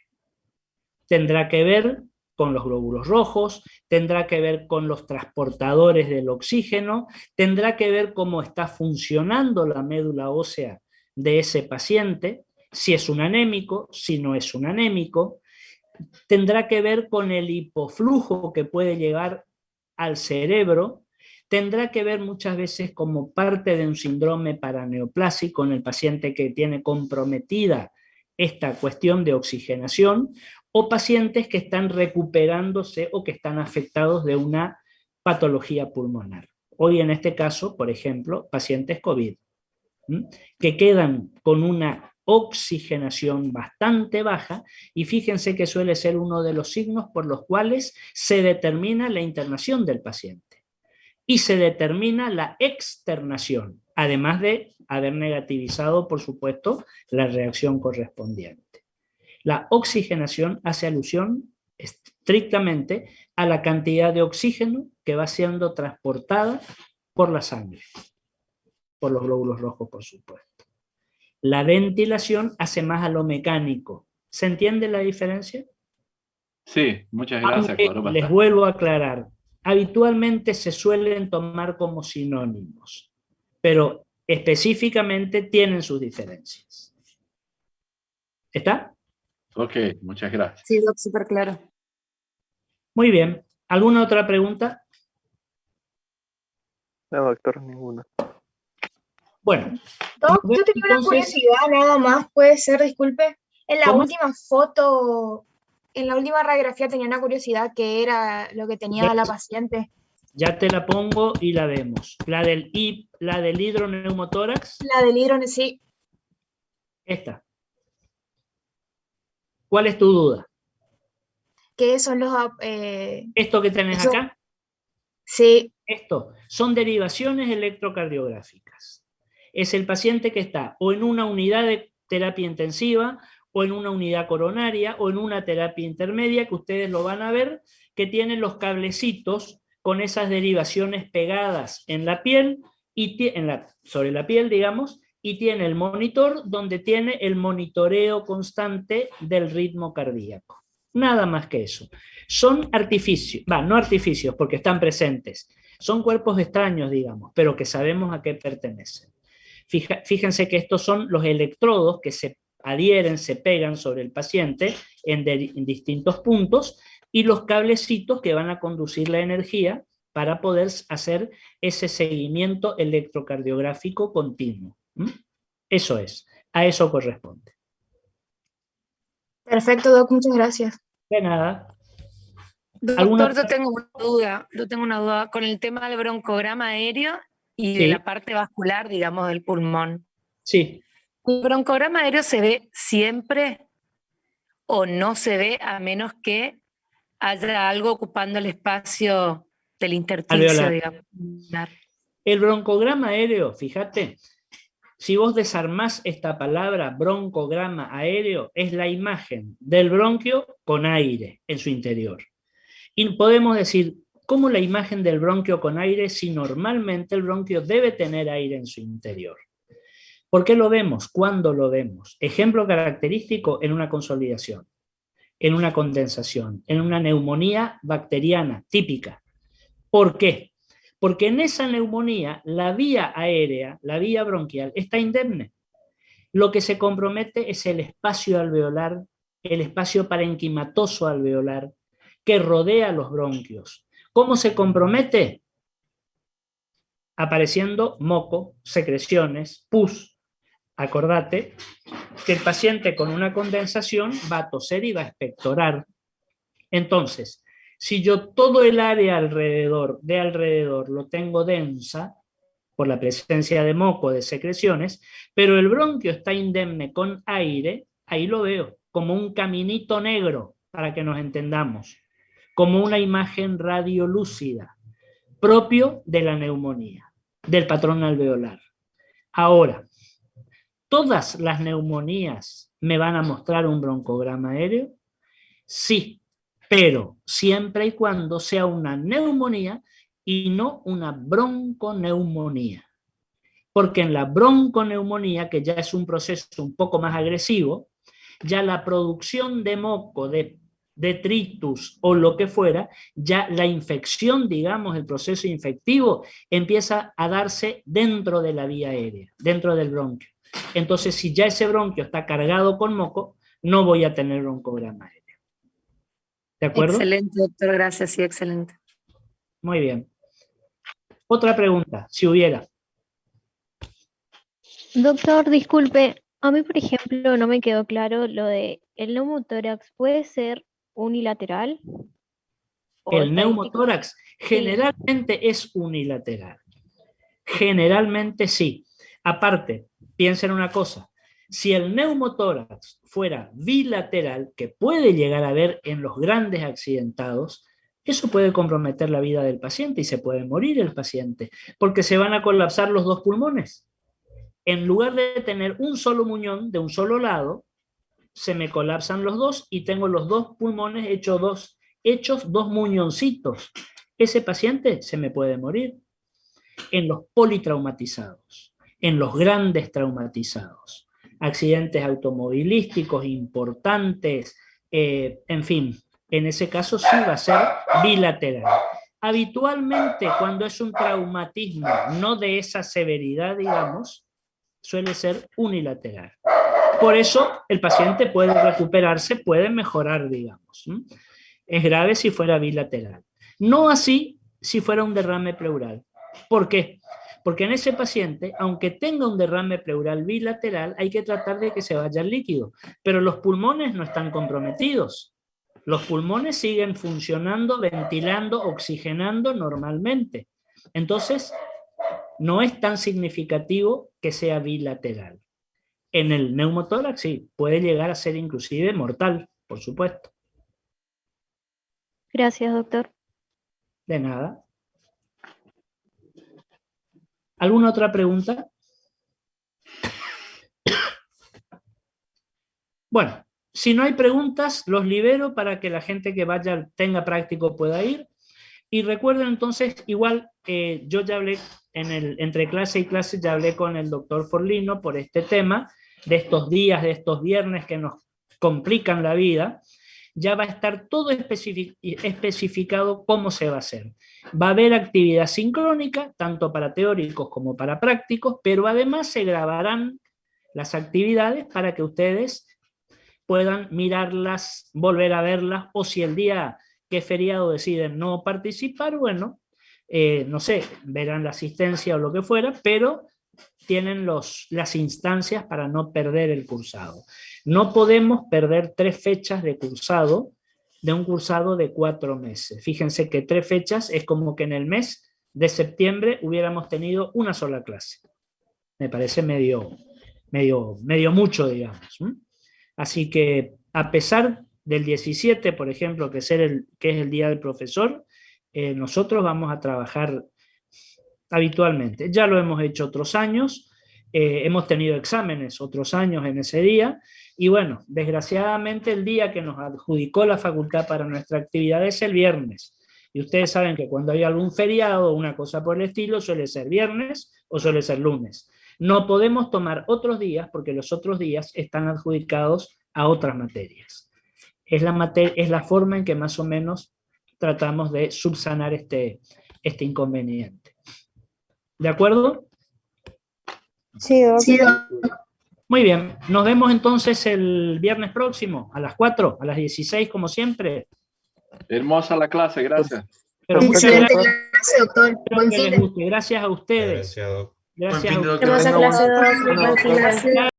Tendrá que ver con los glóbulos rojos, tendrá que ver con los transportadores del oxígeno, tendrá que ver cómo está funcionando la médula ósea de ese paciente, si es un anémico, si no es un anémico, tendrá que ver con el hipoflujo que puede llegar al cerebro, tendrá que ver muchas veces como parte de un síndrome paraneoplásico en el paciente que tiene comprometida esta cuestión de oxigenación, o pacientes que están recuperándose o que están afectados de una patología pulmonar. Hoy en este caso, por ejemplo, pacientes COVID, que quedan con una oxigenación bastante baja, y fíjense que suele ser uno de los signos por los cuales se determina la internación del paciente y se determina la externación, además de haber negativizado, por supuesto, la reacción correspondiente. La oxigenación hace alusión estrictamente a la cantidad de oxígeno que va siendo transportada por la sangre, por los glóbulos rojos, por supuesto. La ventilación hace más a lo mecánico. ¿Se entiende la diferencia? Sí, muchas gracias, Aunque claro, les bastante. vuelvo a aclarar, habitualmente se suelen tomar como sinónimos, pero específicamente tienen sus diferencias. ¿Está? Ok, muchas gracias. Sí, Doc, súper claro. Muy bien. ¿Alguna otra pregunta? No, doctor, ninguna. Bueno. Doc, yo tenía una curiosidad nada más, puede ser, disculpe. En la ¿Cómo? última foto, en la última radiografía tenía una curiosidad que era lo que tenía la paciente. Ya te la pongo y la vemos. La del hidroneumotórax. La del hidro, sí. Esta. ¿Cuál es tu duda? ¿Qué son los... ¿Esto que tenés acá? Sí. Esto son derivaciones electrocardiográficas. Es el paciente que está o en una unidad de terapia intensiva, o en una unidad coronaria, o en una terapia intermedia, que ustedes lo van a ver, que tienen los cablecitos con esas derivaciones pegadas en la piel, sobre la piel, digamos, y tiene el monitor donde tiene el monitoreo constante del ritmo cardíaco. Nada más que eso. Son artificios, no artificios porque están presentes, son cuerpos extraños, digamos, pero que sabemos a qué pertenecen. Fíjense que estos son los electrodos que se adhieren, se pegan sobre el paciente en distintos puntos, y los cablecitos que van a conducir la energía para poder hacer ese seguimiento electrocardiográfico continuo. Eso es, a eso corresponde. Perfecto, Doc, muchas gracias. De nada. Doctor, yo tengo una duda con el tema del broncograma aéreo y de la parte vascular, digamos, del pulmón. Sí. ¿El broncograma aéreo se ve siempre o no se ve a menos que haya algo ocupando el espacio del intersticio, digamos? El broncograma aéreo, fíjate, si vos desarmás esta palabra, broncograma aéreo, es la imagen del bronquio con aire en su interior. Y podemos decir, ¿cómo la imagen del bronquio con aire si normalmente el bronquio debe tener aire en su interior? ¿Por qué lo vemos? ¿Cuándo lo vemos? Ejemplo característico en una consolidación, en una condensación, en una neumonía bacteriana típica. ¿Por qué? Porque en esa neumonía la vía aérea, la vía bronquial, está indemne. Lo que se compromete es el espacio alveolar, el espacio parenquimatoso alveolar que rodea los bronquios. ¿Cómo se compromete? Apareciendo moco, secreciones, pus. Acordate que el paciente con una condensación va a toser y va a expectorar. Entonces, si yo todo el área de alrededor lo tengo densa, por la presencia de moco, de secreciones, pero el bronquio está indemne con aire, ahí lo veo, como un caminito negro, para que nos entendamos, como una imagen radiolúcida, propio de la neumonía, del patrón alveolar. Ahora, ¿todas las neumonías me van a mostrar un broncograma aéreo? Sí, pero siempre y cuando sea una neumonía y no una bronconeumonía. Porque en la bronconeumonía, que ya es un proceso un poco más agresivo, ya la producción de moco, de detritus o lo que fuera, ya la infección, digamos, el proceso infectivo, empieza a darse dentro de la vía aérea, dentro del bronquio. Entonces, si ya ese bronquio está cargado con moco, no voy a tener broncograma aéreo. ¿De acuerdo? Excelente, doctor, gracias, sí, excelente. Muy bien. Otra pregunta, si hubiera. Doctor, disculpe, a mí, por ejemplo, no me quedó claro lo de el neumotórax, ¿puede ser unilateral? El neumotórax generalmente es unilateral. Generalmente sí. Aparte, piensen una cosa, si el neumotórax fuera bilateral, que puede llegar a haber en los grandes accidentados, eso puede comprometer la vida del paciente y se puede morir el paciente, porque se van a colapsar los dos pulmones. En lugar de tener un solo muñón de un solo lado, se me colapsan los dos y tengo los dos pulmones hechos dos muñoncitos. Ese paciente se me puede morir. En los politraumatizados, en los grandes traumatizados, accidentes automovilísticos importantes, en fin, en ese caso sí va a ser bilateral. Habitualmente, cuando es un traumatismo no de esa severidad, digamos, suele ser unilateral. Por eso el paciente puede recuperarse, puede mejorar, digamos. Es grave si fuera bilateral. No así si fuera un derrame pleural. ¿Por qué? Porque en ese paciente, aunque tenga un derrame pleural bilateral, hay que tratar de que se vaya el líquido. Pero los pulmones no están comprometidos. Los pulmones siguen funcionando, ventilando, oxigenando normalmente. Entonces, no es tan significativo que sea bilateral. En el neumotórax sí, puede llegar a ser inclusive mortal, por supuesto. Gracias, doctor. De nada. ¿Alguna otra pregunta? Bueno, si no hay preguntas, los libero para que la gente que vaya tenga práctico pueda ir. Y recuerden entonces, igual yo ya hablé entre clase y clase, ya hablé con el doctor Forlino por este tema, de estos días, de estos viernes que nos complican la vida. Ya va a estar todo especificado cómo se va a hacer. Va a haber actividad sincrónica, tanto para teóricos como para prácticos, pero además se grabarán las actividades para que ustedes puedan mirarlas, volver a verlas, o si el día que es feriado deciden no participar, bueno, no sé, verán la asistencia o lo que fuera, pero tienen las instancias para no perder el cursado. No podemos perder 3 fechas de cursado, de un cursado de 4 meses. Fíjense que 3 fechas es como que en el mes de septiembre hubiéramos tenido una sola clase. Me parece medio mucho, digamos. Así que a pesar del 17, por ejemplo, que es el Día del Profesor, nosotros vamos a trabajar habitualmente. Ya lo hemos hecho otros años, hemos tenido exámenes otros años en ese día, y bueno, desgraciadamente el día que nos adjudicó la facultad para nuestra actividad es el viernes. Y ustedes saben que cuando hay algún feriado o una cosa por el estilo, suele ser viernes o suele ser lunes. No podemos tomar otros días porque los otros días están adjudicados a otras materias. Es la forma en que más o menos tratamos de subsanar este inconveniente. ¿De acuerdo? Sí, doctor. Muy bien, nos vemos entonces el viernes próximo a las 4, a las 16 como siempre. Hermosa la clase, gracias. Pero muchas Excelente gracias. clase, doctor. Espero Buen que fin les de guste. Gracias a ustedes. Gracias, doc. Gracias Buen fin a de ustedes. doctor. Hermosa clase, doctor. Buen fin de